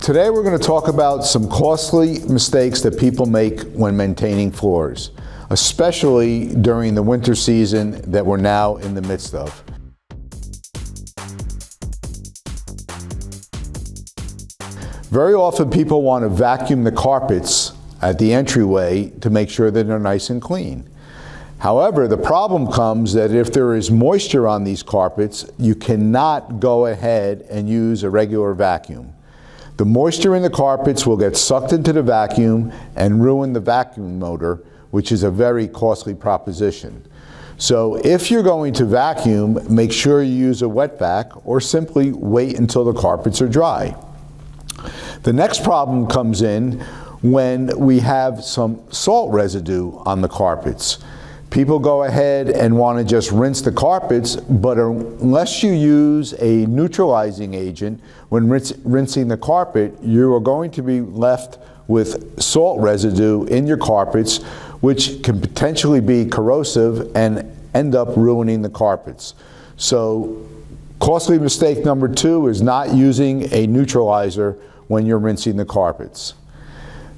Today we're going to talk about some costly mistakes that people make when maintaining floors, especially during the winter season that we're now in the midst of. Very often people want to vacuum the carpets at the entryway to make sure that they're nice and clean. However, the problem comes that if there is moisture on these carpets, you cannot go ahead and use a regular vacuum. The moisture in the carpets will get sucked into the vacuum and ruin the vacuum motor, which is a very costly proposition. So if you're going to vacuum, make sure you use a wet vac or simply wait until the carpets are dry. The next problem comes in when we have some salt residue on the carpets. People go ahead and want to just rinse the carpets, but unless you use a neutralizing agent when rinsing the carpet, you are going to be left with salt residue in your carpets, which can potentially be corrosive and end up ruining the carpets. So, costly mistake number 2 is not using a neutralizer when you're rinsing the carpets.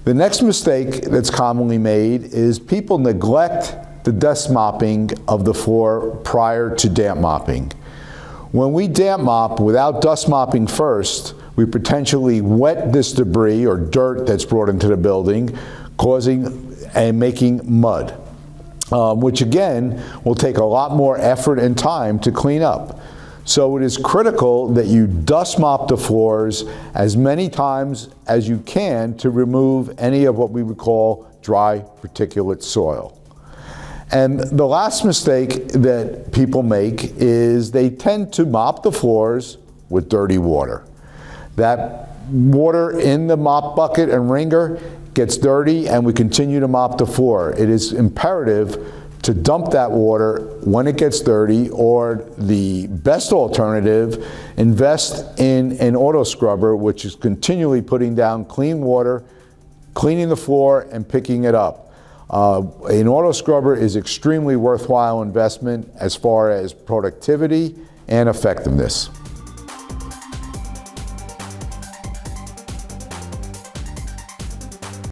The next mistake that's commonly made is people neglect the dust mopping of the floor prior to damp mopping. When we damp mop without dust mopping first, we potentially wet this debris or dirt that's brought into the building, causing and making mud, which again will take a lot more effort and time to clean up. So it is critical that you dust mop the floors as many times as you can to remove any of what we would call dry particulate soil. And the last mistake that people make is they tend to mop the floors with dirty water. That water in the mop bucket and wringer gets dirty and we continue to mop the floor. It is imperative to dump that water when it gets dirty, or the best alternative, invest in an auto scrubber, which is continually putting down clean water, cleaning the floor and picking it up. An auto scrubber is extremely worthwhile investment as far as productivity and effectiveness.